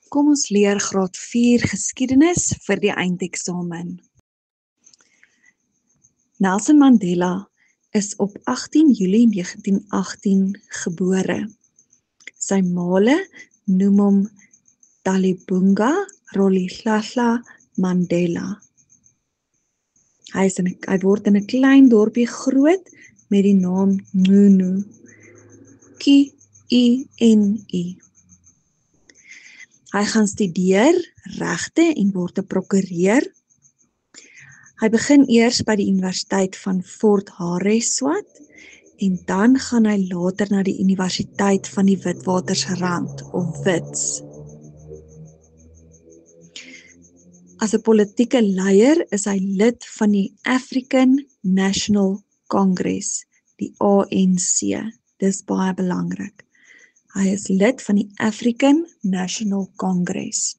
Kom ons leer graad 4 geskiedenis vir die eindeksamen. Nelson Mandela is op 18 Julie 1918 gebore. Sy maale noem hom Dalibunga Rolihlahla Mandela. Hy word in 'n klein dorpie groot met die naam Ngunu. Q-U-N-U. Hy gaan studeer regte en word 'n prokureur. Hy begin eers by die Universiteit van Fort Hare Swat en dan gaan hy later na die Universiteit van die Witwatersrand of WITS. As 'n politieke leier is hy lid van die African National Congress, die ANC. Dis baie belangrik. Hy is lid van die African National Congress.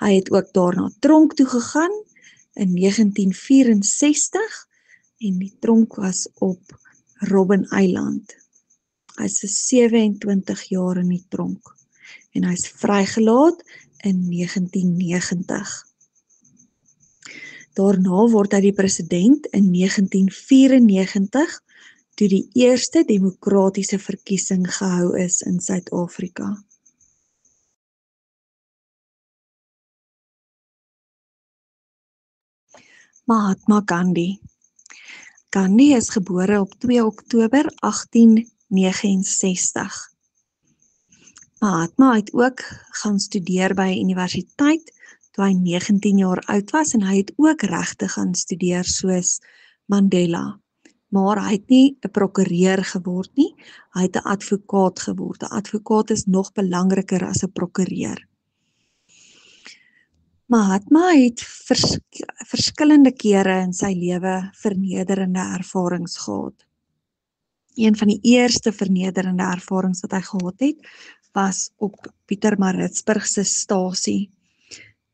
Hy het ook daarna tronk toe gegaan in 1964 en die tronk was op Robben Island. Hy is 27 jaar in die tronk en hy is vrygelaat in 1990. Daarna word hy die president in 1994 toe die eerste demokratiese verkiesing gehou is in Suid-Afrika. Mahatma Gandhi. Gandhi is gebore op 2 Oktober 1869. Mahatma het ook gaan studeer by 'n universiteit toe hy 19 jaar oud was en hy het ook regte gaan studeer soos Mandela. Maar hy het nie 'n prokureur geword nie, hy het 'n advokaat geword. 'n Advokaat is nog belangriker as 'n prokureur. Mahatma het verskillende kere in sy lewe vernederende ervarings gehad. Een van die eerste vernederende ervarings wat hy gehad het, was op Pietermaritzburg se stasie,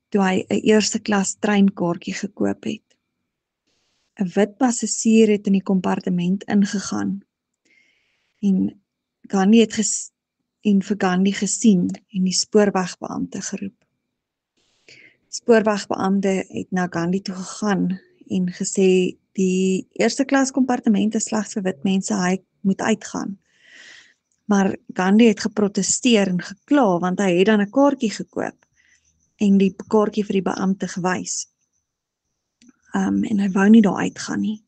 toe hy 'n eerste klas treinkaartjie gekoop het. 'n wit passasier het in die kompartement ingegaan en Gandhi het vir Gandhi gesien en die spoorwegbeampte geroep. Spoorwegbeampte het na Gandhi toe gegaan en gesê die eerste klas kompartement is slegs vir wit mense, hy moet uitgaan. Maar Gandhi het geprotesteer en gekla want hy het dan 'n kaartjie gekoop en die kaartjie vir die beampte gewys. En hy wou nie daar uitgaan nie.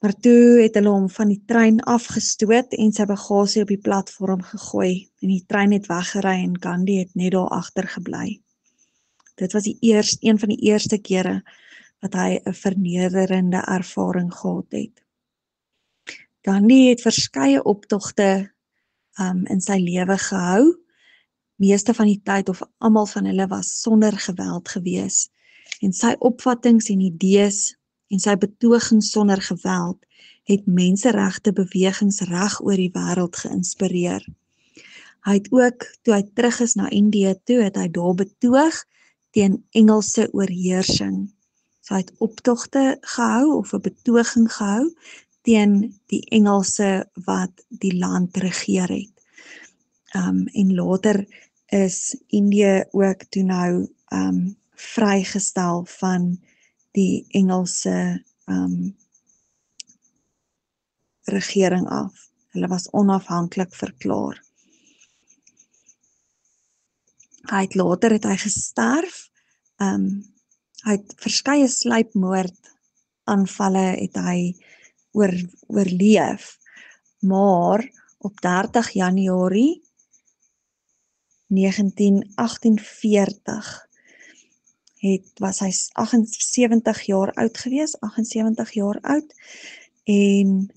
Maar toe het hulle hom van die trein afgestoot en sy bagasie op die platform gegooi en die trein het weggery en Gandhi het net daar agter gebly. Dit was een van die eerste kere wat hy 'n vernederende ervaring gehad het. Gandhi het verskeie optogte in sy lewe gehou. Meeste van die tyd of almal van hulle was sonder geweld gewees. En sy opvattings en idees en sy betogings sonder geweld het menseregte bewegings reg oor die wêreld geïnspireer. Hy het ook, toe hy terug is na Indië toe, het hy daar betoog teen Engelse oorheersing. So hy het optogte gehou of 'n betoging gehou teen die Engelse wat die land regeer het. En later is Indië ook toe nou vrygestel van die Engelse regering af. Hulle was onafhanklik verklaar. Later het hy gesterf. Hy het verskeie sluipmoordaanvalle het hy oorleef. Maar op 30 Januarie 1948 was hy 78 jaar oud gewees, 78 jaar oud, en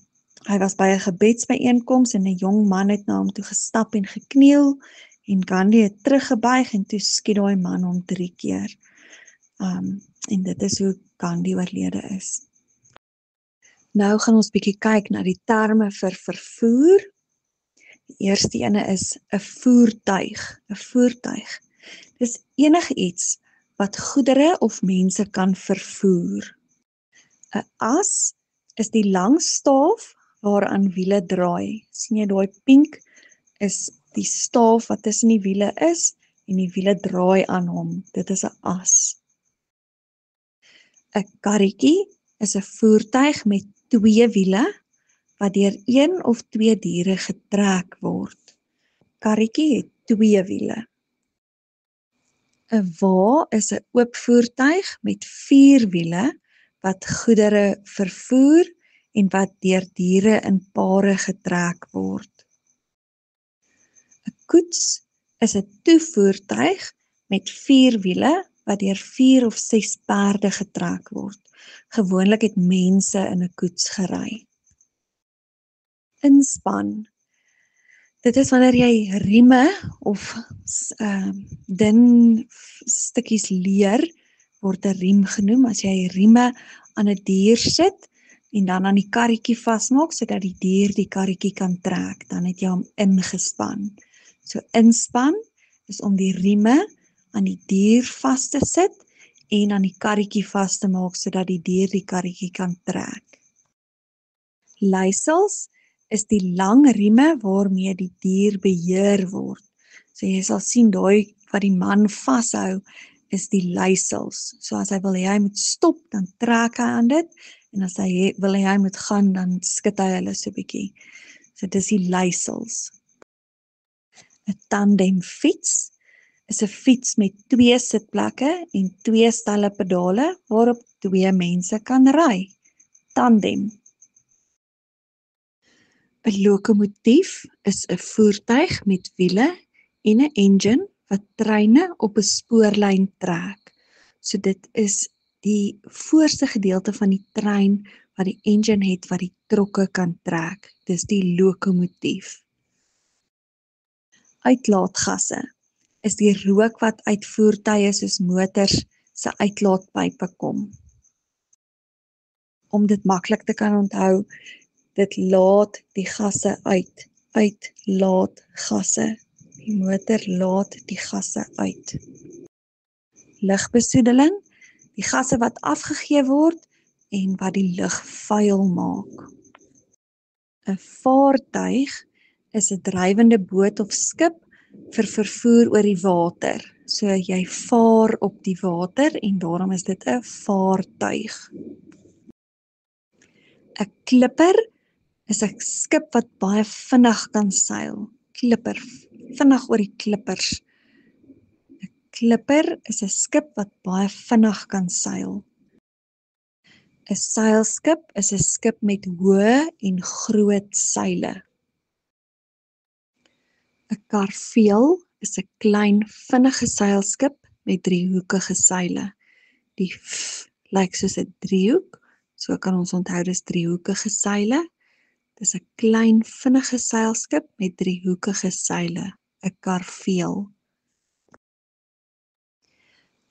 hy was by 'n gebedsbyeenkoms en 'n jong man het na hom toe gestap en gekniel, en Gandhi het teruggebuig en toe skiet daai man hom 3 keer. En dit is hoe Gandhi oorlede is. Nou gaan ons bietjie kyk na die terme vir vervoer. Die eerste ene is 'n voertuig. 'n Voertuig. Dis enigiets wat goedere of mense kan vervoer. 'n As is die lang staaf waaraan wiele draai. Sien jy daai pink is die staaf wat tussen die wiele is en die wiele draai aan hom. Dit is 'n as. 'n Karretjie is 'n voertuig met 2 wiele wat deur 1 of 2 diere getrek word. Karretjie het 2 wiele. 'n Wa is 'n oop voertuig met 4 wiele wat goedere vervoer en wat deur diere in pare getrek word. 'n Koets is 'n toevoertuig met 4 wiele wat deur 4 of 6 perde getrek word. Gewoonlik het mense in 'n koets gery. Inspan. Dit is wanneer jy rieme of dun stukkies leer word 'n riem genoem. As jy rieme aan 'n dier sit en dan aan die karretjie vasmaak sodat die dier die karretjie kan trek, dan het jy hom ingespan. So inspan is om die rieme aan die dier vas te sit en aan die karretjie vas te maak sodat die dier die karretjie kan trek. Leisels is die lang rieme waarmee die dier beheer word. So jy sal sien daai wat die man vashou is die leisels. So as hy wil hê hy moet stop, dan trek hy aan dit en as hy wil hê hy moet gaan, dan skud hy hulle so 'n bietjie. So dis die leisels. 'n Tandemfiets is 'n fiets met 2 sitplekke en 2 stelle pedale waarop 2 mense kan ry. Tandem. 'n Lokomotief is 'n voertuig met wiele en 'n engine wat treine op 'n spoorlyn trek. So dit is die voorste gedeelte van die trein wat die engine het wat die trokke kan trek. Dis die lokomotief. Uitlaatgasse is die rook wat uit voertuie soos motors se uitlaatpype kom. Om dit maklik te kan onthou, dit laat die gasse uit. Uitlaatgasse. Die motor laat die gasse uit. Lugbesoedeling, die gasse wat afgegee word en wat die lug vuil maak. 'n Vaartuig is 'n drywende boot of skip vir vervoer oor die water. So jy vaar op die water en daarom is dit 'n vaartuig. 'n Klipper is 'n skip wat baie vinnig kan seil. Klipper, vinnig oor die klippers. 'n Klipper is 'n skip wat baie vinnig kan seil. 'n Seilskip is 'n skip met hoë en groot seile. 'n Karveel is 'n klein vinnige seilskip met driehoekige seile. Die f lyk soos 'n driehoek, so kan ons onthou dis driehoekige seile. Dis 'n klein vinnige seilskip met driehoekige seile, 'n karveel.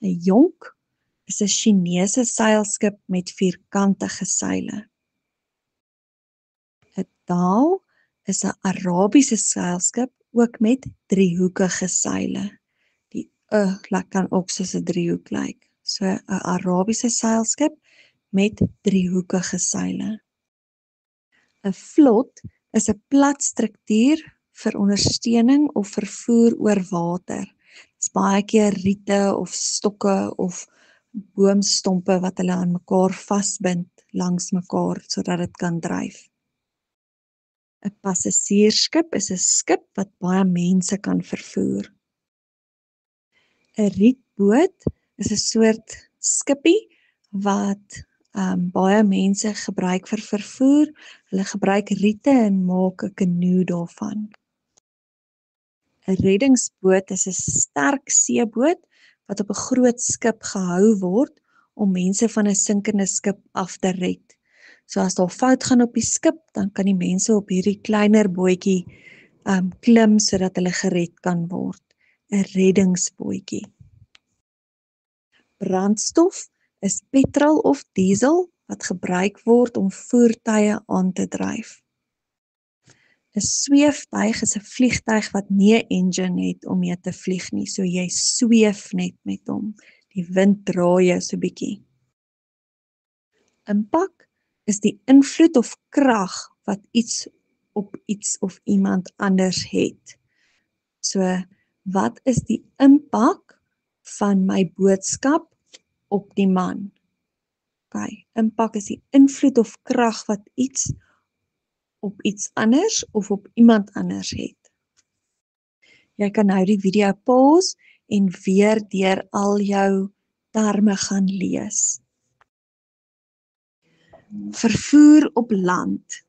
'n Jonk is 'n Chinese seilskip met vierkantige seile. 'n Dhow is 'n Arabiese seilskip ook met driehoekige seile. Die kan ook soos 'n driehoek lyk. So 'n Arabiese seilskip met driehoekige seile. 'n Vlot is 'n plat struktuur vir ondersteuning of vervoer oor water. Dit is baie keer riete of stokke of boomstompe wat hulle aan mekaar vasbind langs mekaar sodat dit kan dryf. 'n Passasiersskip is 'n skip wat baie mense kan vervoer. 'n Rietboot is 'n soort skippie wat baie mense gebruik vir vervoer. Hulle gebruik riete en maak 'n kanoe daarvan. 'n Reddingsboot is 'n sterk seeboot wat op 'n groot skip gehou word om mense van 'n sinkende skip af te red. So as daar fout gaan op die skip, dan kan die mense op hierdie kleiner bootjie klim sodat hulle gered kan word. 'n Reddingsbootjie. Brandstof is petrol of diesel wat gebruik word om voertuie aan te dryf. 'n Sweeftuig is 'n vliegtuig wat nie 'n engine het om mee te vlieg nie, so jy sweef net met hom. Die wind draai jou so bietjie. Impak is die invloed of krag wat iets op iets of iemand anders het. So, wat is die impak van my boodskap op die man? Okay, impak is die invloed of krag wat iets op iets anders of op iemand anders het. Jy kan nou die video pause en weer deur al jou terme gaan lees. Vervoer op land.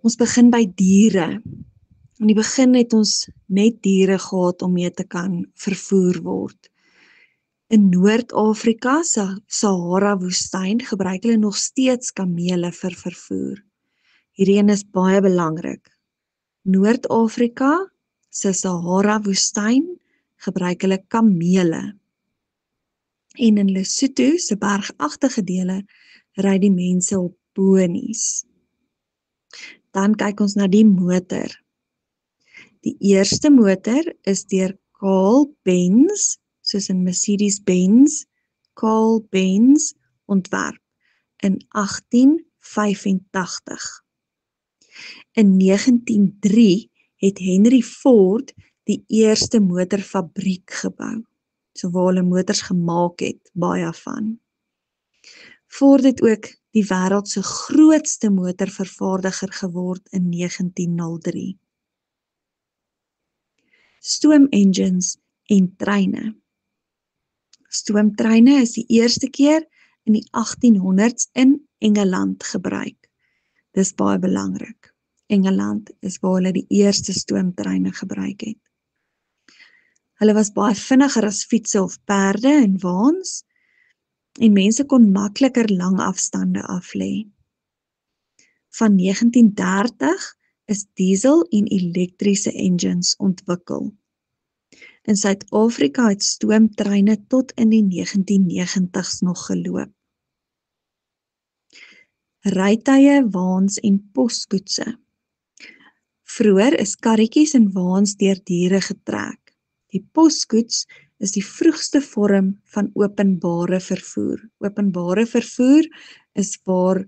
Ons begin by diere. In die begin het ons net diere gehad om mee te kan vervoer word. In Noord-Afrika se Sahara-woestyn gebruik hulle nog steeds kamele vir vervoer. Hierdie een is baie belangrik. Noord-Afrika se Sahara-woestyn gebruik hulle kamele. En in Lesotho se bergagtige dele ry die mense op ponies. Dan kyk ons na die motor. Die eerste motor is deur Carl Benz, soos in Mercedes-Benz, Carl Benz ontwerp in 1885. In 1903 het Henry Ford die eerste motorfabriek gebou, so waar hulle motors gemaak het, baie van. Ford het ook die wêreld se grootste motorvervaardiger geword in 1903. Stoomengines en treine. Stoomtreine is die eerste keer in die 1800s in Engeland gebruik. Dis baie belangrik. Engeland is waar hulle die eerste stoomtreine gebruik het. Hulle was baie vinniger as fietsse of perde en waans, en mense kon makliker lang afstande aflê. Van 1930 is diesel en elektriese engines ontwikkel. In Suid-Afrika het stoomtreine tot in die 1990s nog geloop. Rytye, waans en poskoetse. Vroeër is karretjies en waans deur diere getrek. Die poskoets is die vroegste vorm van openbare vervoer. Openbare vervoer is waar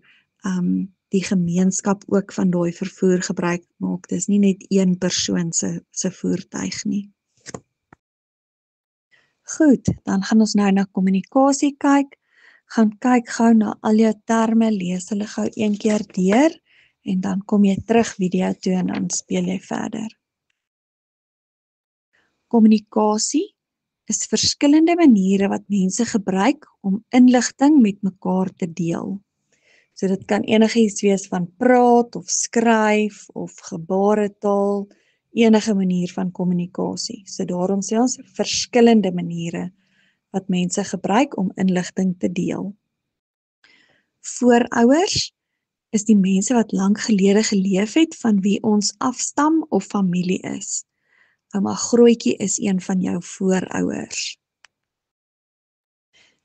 die gemeenskap ook van daai vervoer gebruik maak. Dis nie net een persoon se voertuig nie. Goed, dan gaan ons nou na kommunikasie kyk. Gaan kyk gou na al jou terme, lees hulle gou een keer deur en dan kom jy terug video toe en dan speel jy verder. Kommunikasie is verskillende maniere wat mense gebruik om inligting met mekaar te deel. So dit kan enigiets wees van praat of skryf of gebaretaal, enige manier van kommunikasie. So daarom sê ons verskillende maniere wat mense gebruik om inligting te deel. Voorouers is die mense wat lank gelede geleef het van wie ons afstam of familie is. Ouma Grootjie is een van jou voorouers.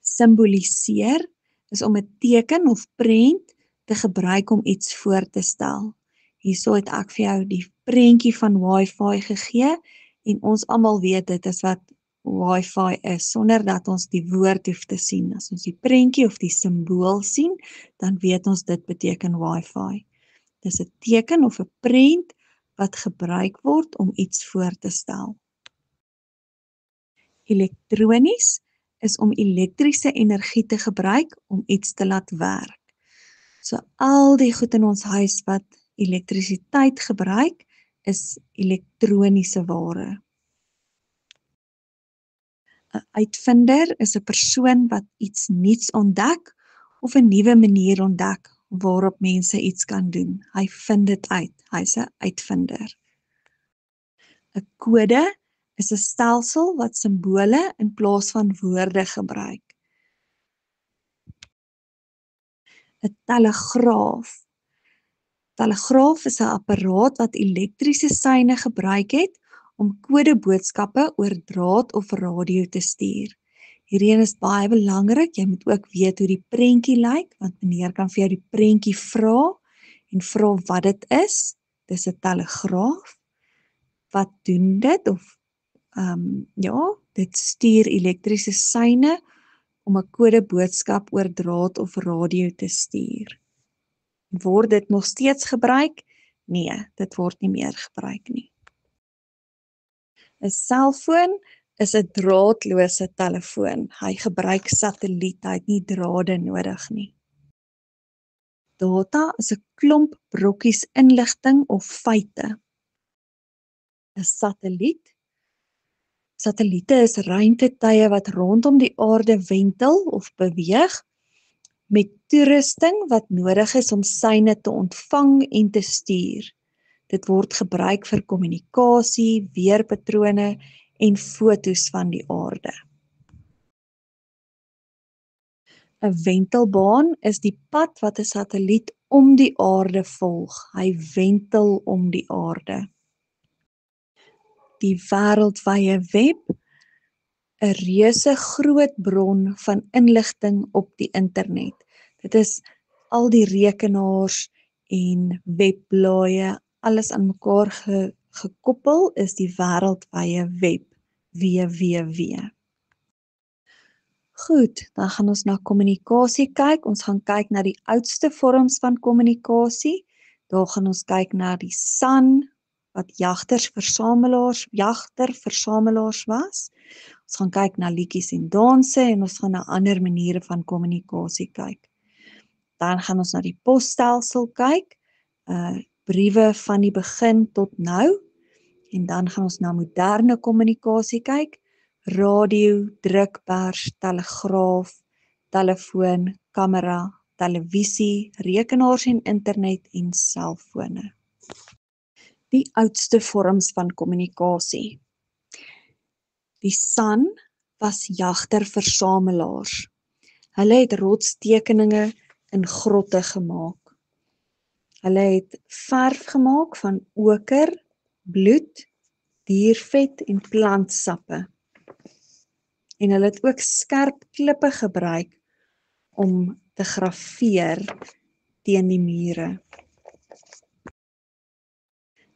Simboliseer is om 'n teken of prent te gebruik om iets voor te stel. Hierso het ek vir jou die prentjie van Wi-Fi gegee en ons almal weet dit is wat Wi-Fi is, sonder dat ons die woord hoef te sien. As ons die prentjie of die simbool sien, dan weet ons dit beteken Wi-Fi. Dis 'n teken of 'n prent wat gebruik word om iets voor te stel. Elektronies is om elektriese energie te gebruik om iets te laat werk. So al die goed in ons huis wat elektrisiteit gebruik, is elektroniese ware. 'n Uitvinder is 'n persoon wat iets nuuts ontdek of 'n nuwe manier ontdek waarop mense iets kan doen. Hy vind dit uit. Hy's 'n uitvinder. 'n Kode is 'n stelsel wat simbole in plaas van woorde gebruik. 'n Telegraaf. Telegraaf is 'n apparaat wat elektriese seine gebruik het om kodeboodskappe oor draad of radio te stuur. Hierdie is baie belangrik. Jy moet ook weet hoe die prentjie lyk, want meneer kan vir jou die prentjie vra en vra wat dit is. Dis 'n telegraaf. Wat doen dit? Of dit stuur elektriese seine om 'n kodeboodskap oor draad of radio te stuur. Word dit nog steeds gebruik? Nee, dit word nie meer gebruik nie. 'n Selfoon is 'n draadlose telefoon. Hy gebruik satelliet, hy het nie drade nodig nie. Data is 'n klomp brokkies inligting of feite. 'n Satelliete is ruimtetuie wat rondom die aarde wentel of beweeg met toerusting wat nodig is om seine te ontvang en te stuur. Dit word gebruik vir kommunikasie, weerpatrone en fotos van die aarde. 'n Wentelbaan is die pad wat 'n satelliet om die aarde volg. Hy wentel om die aarde. Die wêreldwye web, 'n reuse groot bron van inligting op die internet. Dit is al die rekenaars en webblaaie, alles aan mekaar gekoppel is die wêreldwye web, www. Goed, dan gaan ons na kommunikasie kyk. Ons gaan kyk na die oudste vorms van kommunikasie. Daar gaan ons kyk na die san, wat jagter-versamelaars was. Ons gaan kyk na liedjies en danse en ons gaan na ander maniere van kommunikasie kyk. Dan gaan ons na die posstelsel kyk, briewe van die begin tot nou, en dan gaan ons na moderne kommunikasie kyk, radio, drukpers, telegraaf, telefoon, kamera, televisie, rekenaars en internet en selfone. Die oudste vorms van kommunikasie. Die san was jagter-versamelaars. Hulle het rotstekeninge in grotte gemaak. Hulle het verf gemaak van oker, bloed, diervet en plantsappe. En hulle het ook skerp klippe gebruik om te grafeer teen die mure.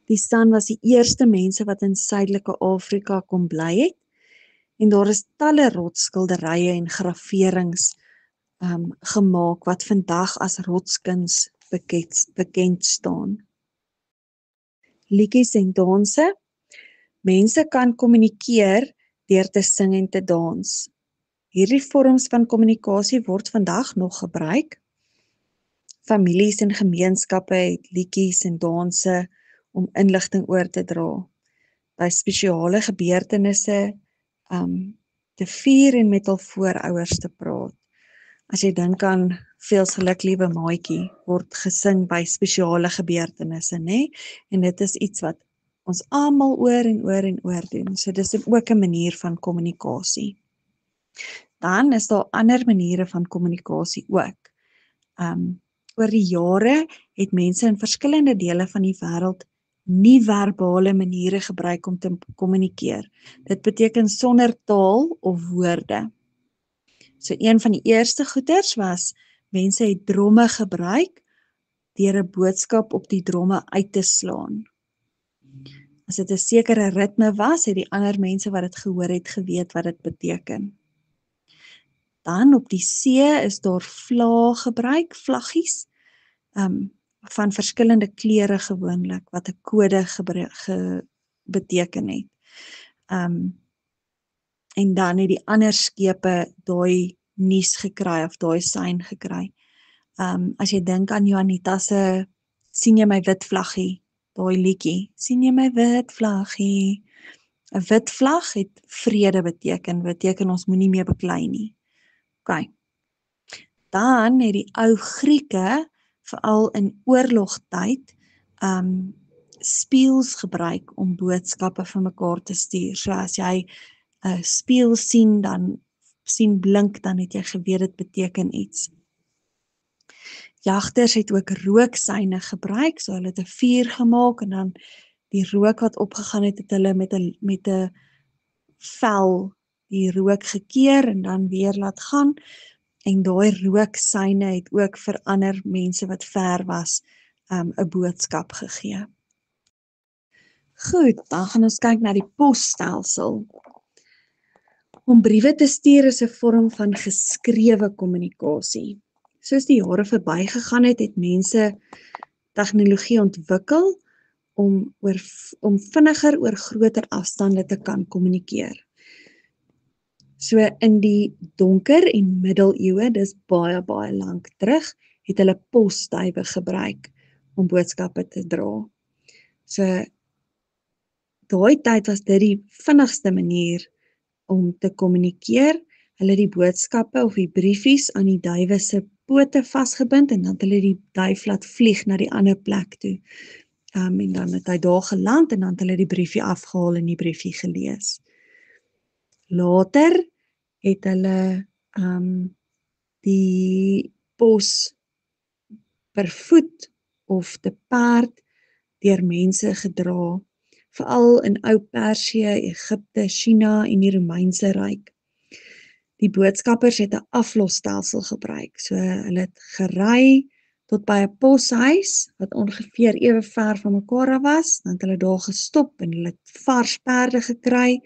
Die san was die eerste mense wat in Suidelike Afrika kon bly het, en daar is talle rotsskilderye en graverings gemaak wat vandag as rotskuns bekend staan. Liedjies en danse. Mense kan kommunikeer deur te sing en te dans. Hierdie vorms van kommunikasie word vandag nog gebruik. Families en gemeenskappe het liedjies en danse om inligting oor te dra. By spesiale gebeurtenisse te vier en met hul voorouers te praat. As jy dink aan Veels geluk liewe maatjie, word gesing by spesiale gebeurtenisse, né? En dit is iets wat ons almal oor en oor en oor doen. So dis ook 'n manier van kommunikasie. Dan is daar ander maniere van kommunikasie ook. Oor die jare het mense in verskillende dele van die wêreld nie-verbale maniere gebruik om te kommunikeer. Dit beteken sonder taal of woorde. So een van die eerste goeders was, mense het dromme gebruik deur 'n boodskap op die dromme uit te slaan. As dit 'n sekere ritme was, het die ander mense wat dit gehoor het geweet wat dit beteken. Dan op die see is daar vlae gebruik, vlaggies, van verskillende kleure gewoonlik, wat 'n kode beteken het. En dan het die ander skepe daai nuus gekry of daai sein gekry. As jy dink aan Juanita se sien jy my wit vlaggie, daai liedjie, sien jy my wit vlaggie. 'n Wit vlag het vrede beteken ons moenie meer beklei nie. OK. Dan het die ou Grieke veral in oorlogtyd spieëls gebruik om boodskappe vir mekaar te stuur. So as jy 'n spieël sien blink, dan het jy geweet dit beteken iets. Jagters het ook rooksyne gebruik, so hulle het 'n vuur gemaak en dan die rook wat opgegaan het, het hulle met 'n vel die rook gekeer en dan weer laat gaan. En daai rooksyne het ook vir ander mense wat ver was 'n boodskap gegee. Goed, dan gaan ons kyk na die posstelsel. Om briewe te stuur is 'n vorm van geskrewe kommunikasie. Soos die jare verbygegaan het, het mense tegnologie ontwikkel om vinniger oor groter afstande te kan kommunikeer. So in die donker en middeleeue, dis baie lank terug, het hulle posduiwe gebruik om boodskappe te dra. So daai tyd was dit die vinnigste manier om te kommunikeer. Hulle het die boodskappe of die briefies aan die duiwe se pote vasgebind en dan het hulle die duif laat vlieg na die ander plek toe. En dan het hy daar geland en dan het hulle die briefie afgehaal en die briefie gelees. Later het hulle die pos per voet of te perd deur mense gedra, veral in Ou Persië, Egipte, China en die Romeinse Ryk. Die boodskappers het 'n aflosstelsel gebruik, so hulle het gery tot by 'n poshuis wat ongeveer ewe ver van mekaar af was, dan het hulle daar gestop en hulle het vars perde gekry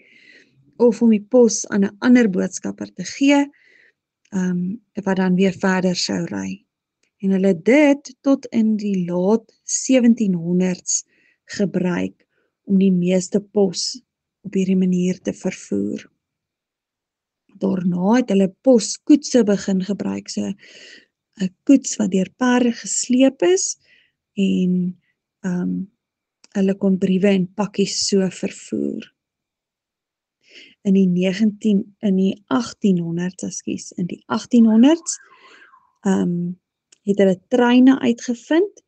of om die pos aan 'n ander boodskapper te gee, wat dan weer verder sou ry. En hulle het dit tot in die laat 1700s gebruik om die meeste pos op hierdie manier te vervoer. Daarna het hulle poskoetse begin gebruik, so 'n koets wat deur perde gesleep is en hulle kon briewe en pakkies so vervoer. In die 1800s het hulle treine uitgevind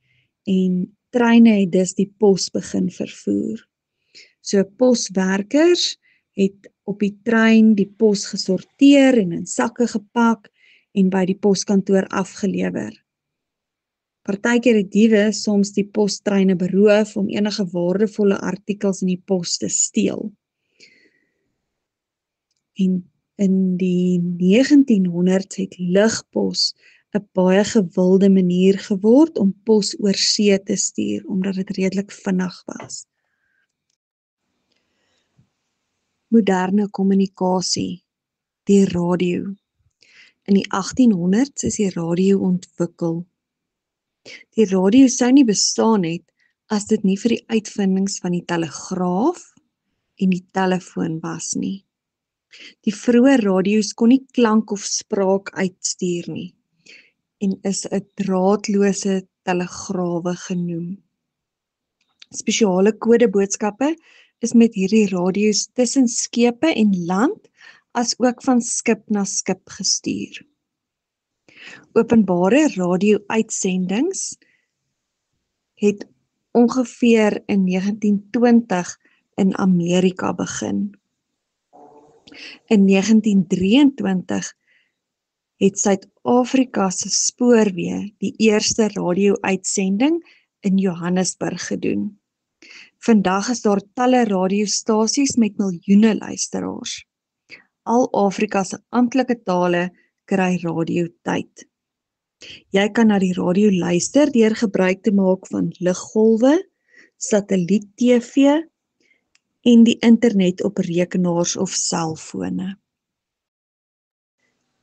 en treine het dus die pos begin vervoer. So poswerkers het op die trein die pos gesorteer en in sakke gepak en by die poskantoor afgelewer. Partykeer het diewe soms die postreine beroof om enige waardevolle artikels in die pos te steel. En in die 1900s het lugpos 'n baie gewilde manier geword om pos oor see te stuur, omdat dit redelik vinnig was. Moderne kommunikasie, die radio. In die 1800s is die radio ontwikkel. Die radio sou nie bestaan het as dit nie vir die uitvindings van die telegraaf en die telefoon was nie. Die vroeë radio's kon nie klank of spraak uitstuur nie en is 'n draadlose telegrawe genoem. Spesiale kodeboodskappe is met hierdie radio's tussen skepe en land as ook van skip na skip gestuur. Openbare radio-uitsendings het ongeveer in 1920 in Amerika begin. In 1923 het Suid-Afrika se spoorweë die eerste radio-uitsending in Johannesburg gedoen. Vandag is daar talle radiostasies met miljoene luisteraars. Al Afrika se amptelike tale kry radiotyd. Jy kan na die radio luister deur gebruik te maak van liggolwe, satelliet-TV en die internet op rekenaars of selfone.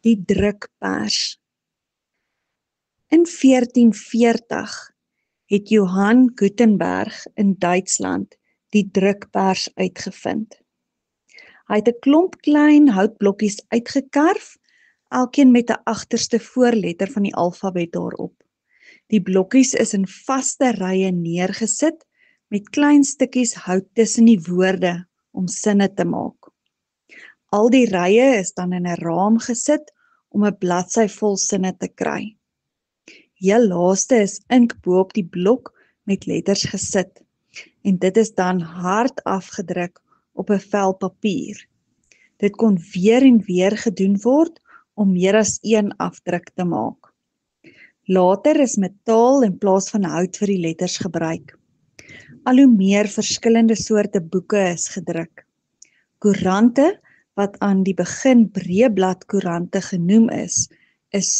Die drukpers. In 1440 het Johann Gutenberg in Duitsland die drukpers uitgevind. Hy het 'n klomp klein houtblokkies uitgekarf, elkeen met 'n agterste voorletter van die alfabet daarop. Die blokkies is in vaste rye neergesit met klein stukkies hout tussen die woorde om sinne te maak. Al die rye is dan in 'n raam gesit om 'n bladsy vol sinne te kry. Heel laaste is ink bo op die blok met letters gesit en dit is dan hard afgedruk op 'n vel papier. Dit kon weer en weer gedoen word om meer as een afdruk te maak. Later is metaal in plaas van hout vir die letters gebruik. Al hoe meer verskillende soorte boeke is gedruk. Koerante, wat aan die begin breëbladkoerante genoem is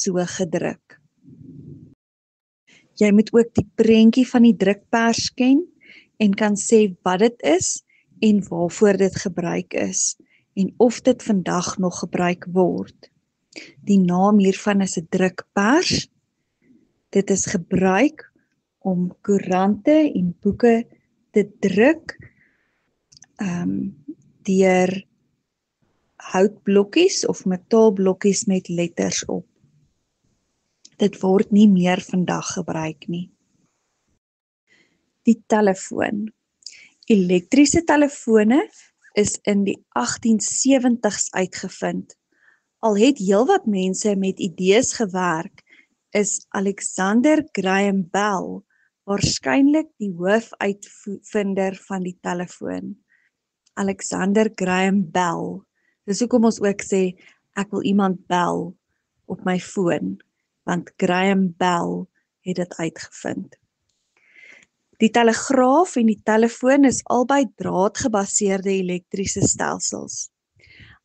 so gedruk. Jy moet ook die prentjie van die drukpers ken en kan sê wat dit is en waarvoor dit gebruik is en of dit vandag nog gebruik word. Die naam hiervan is 'n drukpers. Dit is gebruik om koerante en boeke dit druk deur houtblokkies of metaalblokkies met letters op. Dit word nie meer vandag gebruik nie. Die telefoon. Elektriese telefone is in die 1870s uitgevind. Al het heelwat mense met idees gewerk, is Alexander Graham Bell waarskynlik die hoofuitvinder van die telefoon. Alexander Graham Bell. Dis hoekom ons ook sê, ek wil iemand bel op my foon, want Graham Bell het dit uitgevind. Die telegraaf en die telefoon is albei draadgebaseerde elektriese stelsels.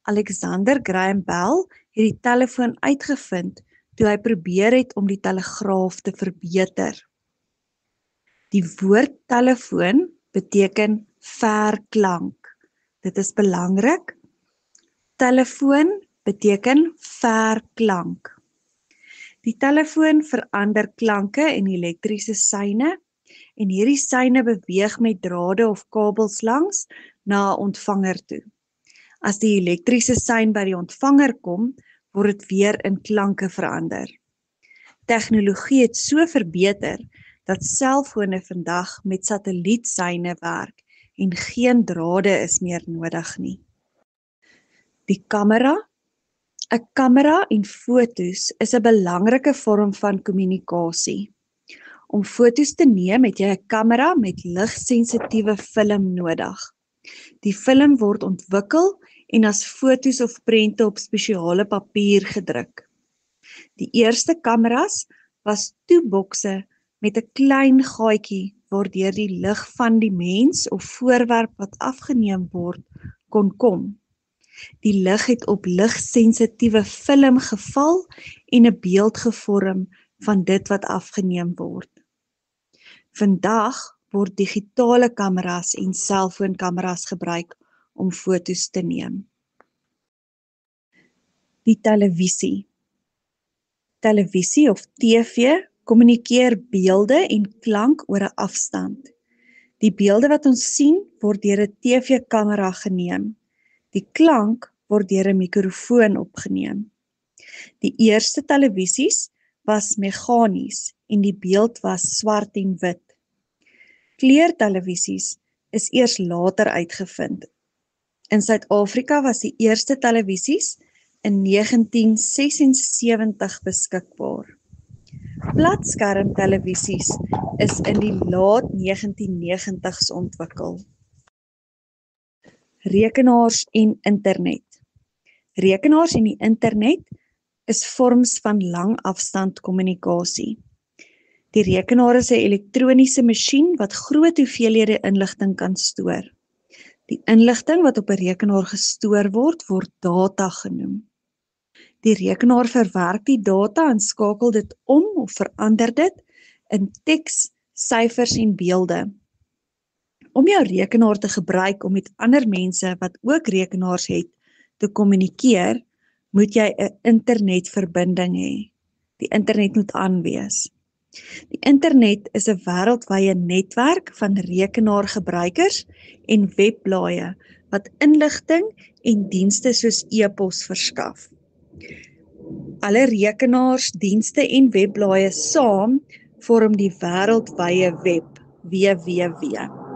Alexander Graham Bell het die telefoon uitgevind toe hy probeer het om die telegraaf te verbeter. Die woord telefoon beteken verklank. Dit is belangrik. Telefoon beteken verklank. Die telefoon verander klanke in elektriese seine en hierdie seine beweeg met drade of kabels langs na 'n ontvanger toe. As die elektriese sein by die ontvanger kom, word dit weer in klanke verander. Tegnologie het so verbeter dat selfone vandag met satellietseine werk en geen drade is meer nodig nie. Die kamera. 'n Kamera en fotos is 'n belangrike vorm van kommunikasie. Om fotos te neem het jy 'n kamera met ligsensitiewe film nodig. Die film word ontwikkel en as fotos of prente op spesiale papier gedruk. Die eerste kameras was toebokse met 'n klein gaatjie waardeur die lig van die mens of voorwerp wat afgeneem word kon kom. Die lig het op ligsensitiewe film geval en 'n beeld gevorm van dit wat afgeneem word. Vandag word digitale kameras en selfoonkameras gebruik om fotos te neem. Die televisie. Televisie of TV kommunikeer beelde en klank oor 'n afstand. Die beelde wat ons sien word deur 'n TV-kamera geneem. Die klank word deur 'n mikrofoon opgeneem. Die eerste televisies was meganies en die beeld was swart en wit. Kleurtelevisies is eers later uitgevind. In Suid-Afrika was die eerste televisies in 1976 beskikbaar. Platskermtelevisies is in die laat 1990s ontwikkel. Rekenaars en internet. Rekenaars en die internet is vorms van langafstand kommunikasie. Die rekenaar is 'n elektroniese masjien wat groot hoeveelhede inligting kan stoor. Die inligting wat op 'n rekenaar gestoor word, word data genoem. Die rekenaar verwerk die data en skakel dit om of verander dit in teks, syfers en beelde. Om jou rekenaar te gebruik om met ander mense wat ook rekenaars het te kommunikeer, moet jy 'n internetverbinding hê. Die internet moet aan wees. Die internet is 'n wêreldwye netwerk van rekenaargebruikers en webblaaie wat inligting en dienste soos e-pos verskaf. Alle rekenaars, dienste en webblaaie saam vorm die wêreldwye web, www.